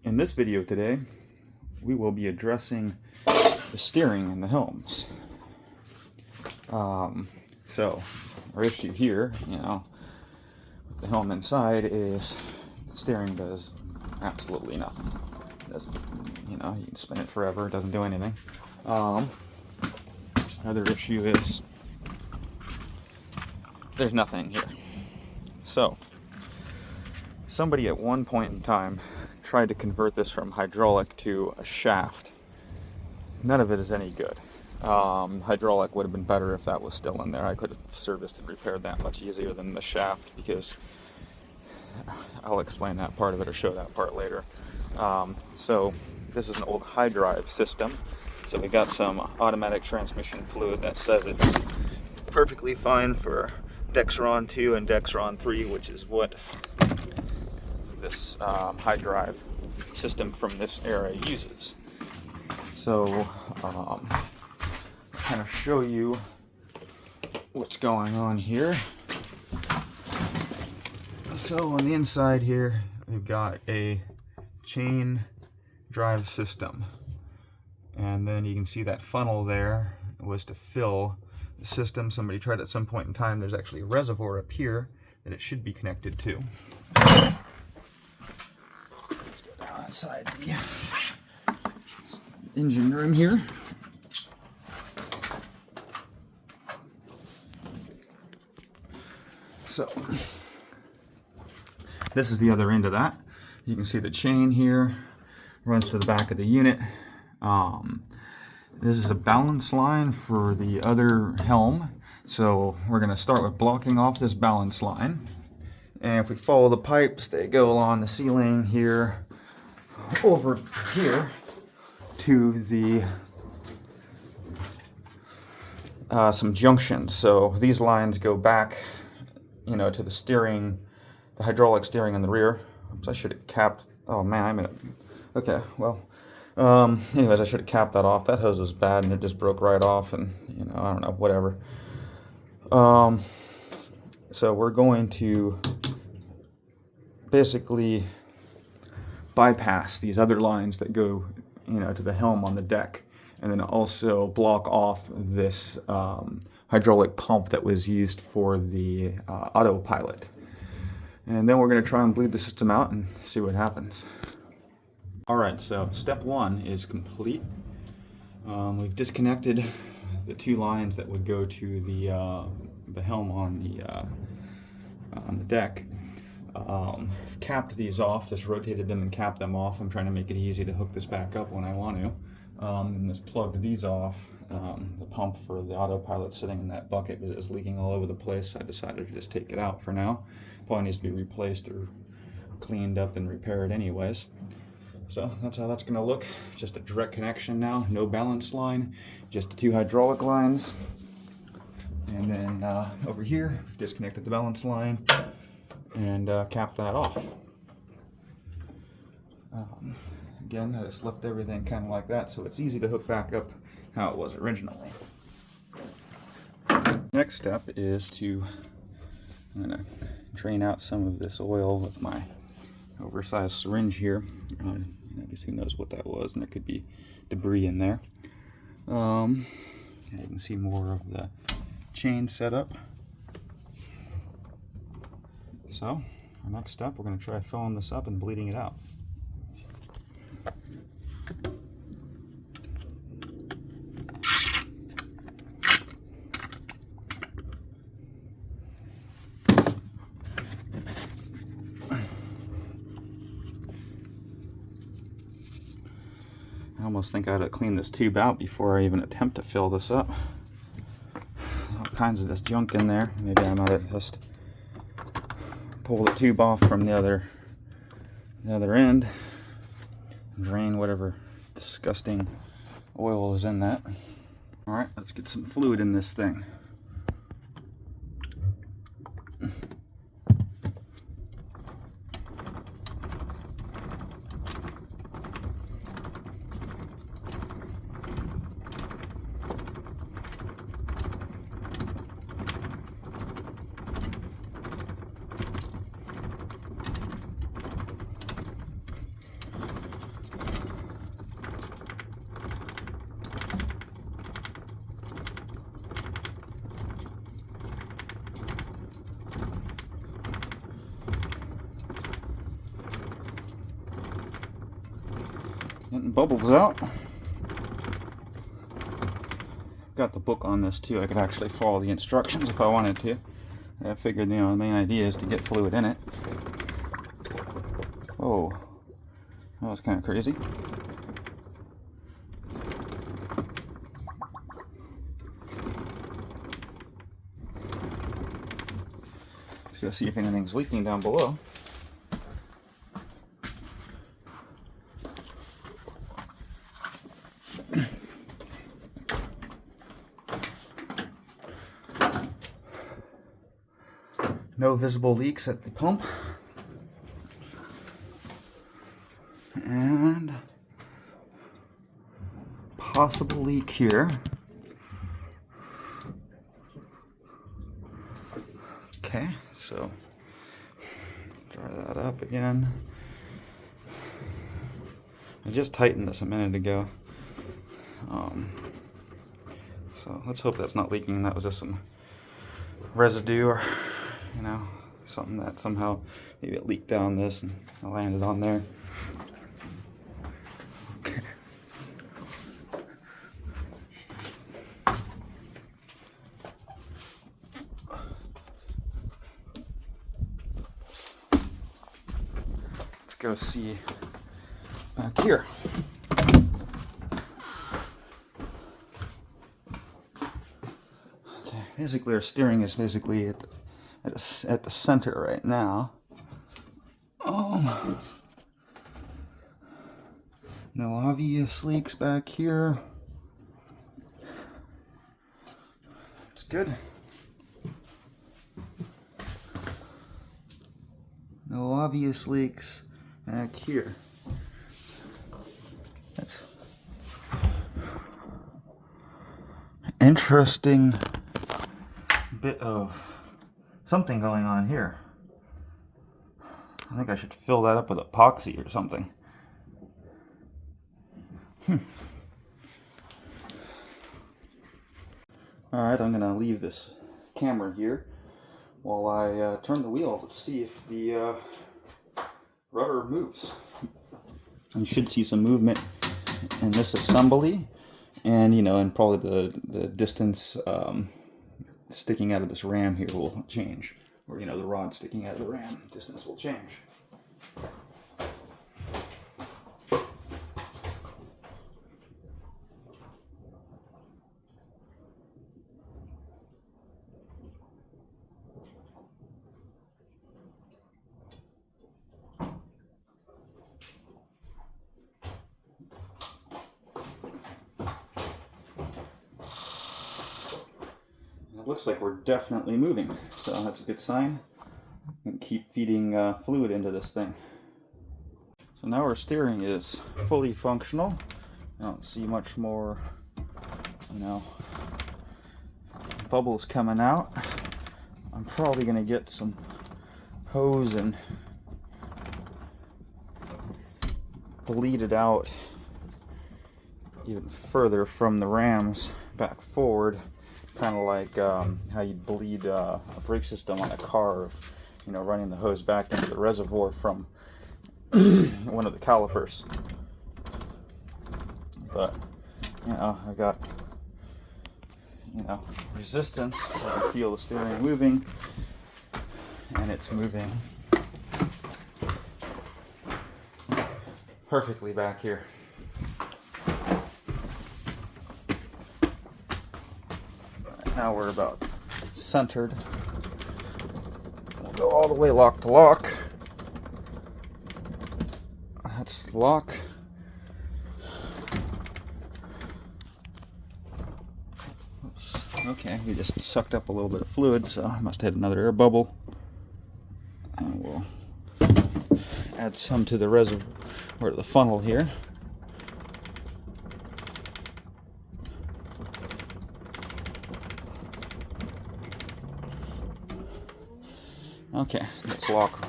In this video today, we will be addressing the steering and the helms. So our issue here, with the helm inside is the steering does absolutely nothing. It doesn't, you can spin it forever, it doesn't do anything. Another issue is there's nothing here. So somebody at one point in time tried to convert this from hydraulic to a shaft. None of it is any good. Hydraulic would have been better if that was still in there. I could have serviced and repaired that much easier than the shaft, because I'll explain that part of it or show that part later. So this is an old Hydrive system. So we got some automatic transmission fluid that says it's perfectly fine for Dexron 2 and Dexron 3, which is what this Hydrive system from this era uses. So kind of show you what's going on here. So on the inside here, we've got a chain drive system, and then you can see that funnel there was to fill the system. Somebody tried at some point in time. There's actually a reservoir up here that it should be connected to. Let's go down inside the engine room here. So this is the other end of that. You can see the chain here runs to the back of the unit. This is a balance line for the other helm. So we're going to start with blocking off this balance line. And if we follow the pipes, they go along the ceiling here, over here to the some junctions. So these lines go back, to the steering, the hydraulic steering in the rear. Oops, I should have capped. Oh man, I'm in it. Okay, well, anyways, I should have capped that off. That hose was bad and it just broke right off, and I don't know, whatever. So we're going to basically bypass these other lines that go, to the helm on the deck, and then also block off this hydraulic pump that was used for the autopilot. And then we're going to try and bleed the system out and see what happens. Alright, so step one is complete. We've disconnected the two lines that would go to the helm on the deck. Capped these off, just rotated them and capped them off. I'm trying to make it easy to hook this back up when I want to. And just plugged these off. The pump for the autopilot sitting in that bucket is leaking all over the place, so I decided to just take it out for now. Probably needs to be replaced or cleaned up and repaired anyways. So that's how that's going to look. Just a direct connection now, no balance line, just the two hydraulic lines. And then over here, disconnected the balance line and capped that off. Again, I just left everything kind of like that, so it's easy to hook back up how it was originally. Next step is I'm going to drain out some of this oil with my oversized syringe here. I guess who knows what that was, and there could be debris in there. And you can see more of the chain setup. So our next step, we're going to try filling this up and bleeding it out. I almost think I ought to clean this tube out before I even attempt to fill this up. There's all kinds of this junk in there. Maybe I might have just pull the tube off from the other end and drain whatever disgusting oil is in that. Alright, let's get some fluid in this thing. Getting bubbles out. Got the book on this too. I could actually follow the instructions if I wanted to. I figured, the main idea is to get fluid in it. Oh, that was kind of crazy. Let's go see if anything's leaking down below. No visible leaks at the pump. And possible leak here. Okay, so dry that up again. I just tightened this a minute ago. So let's hope that's not leaking. That was just some residue or something that somehow maybe it leaked down this and I landed on there. Okay. Let's go see back here. Okay, basically our steering is basically at the center right now. No obvious leaks back here. It's good. No obvious leaks back here. That's interesting bit of something going on here. I think I should fill that up with epoxy or something. Alright, I'm going to leave this camera here while I turn the wheel to see if the rudder moves. You should see some movement in this assembly, and and probably the distance sticking out of this ram here will change, or the rod sticking out of the ram distance will change. It looks like we're definitely moving, so that's a good sign. And keep feeding fluid into this thing. So now our steering is fully functional. I don't see much more, bubbles coming out. I'm probably going to get some hose and bleed it out even further from the rams back forward. Kind of like how you'd bleed a brake system on a car, running the hose back into the reservoir from one of the calipers. But, I got, resistance. I can feel the steering moving, and it's moving perfectly back here. Now we're about centered. We'll go all the way lock to lock. That's lock. Oops. Okay, we just sucked up a little bit of fluid, so I must have had another air bubble. And we'll add some to the reservoir, or the funnel here. Okay, let's lock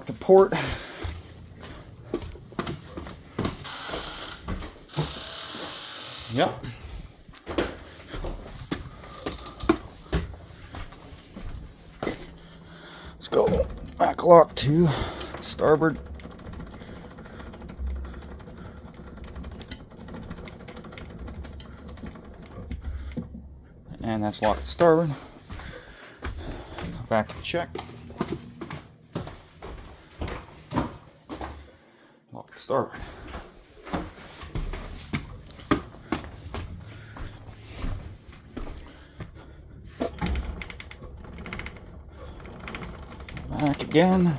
the port. Yep. Let's go back lock to starboard. And that's locked to starboard. Back and check. Locked to starboard. Back again.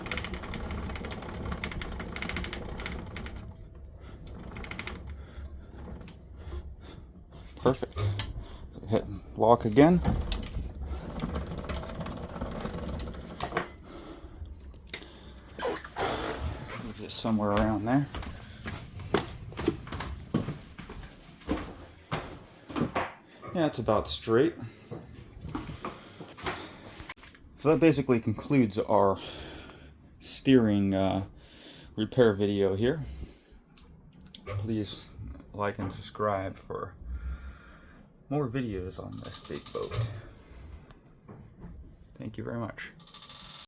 Perfect. Hit lock again. Move this somewhere around there. Yeah, it's about straight. So that basically concludes our steering repair video here. Please like and subscribe for more videos on this big boat. Thank you very much.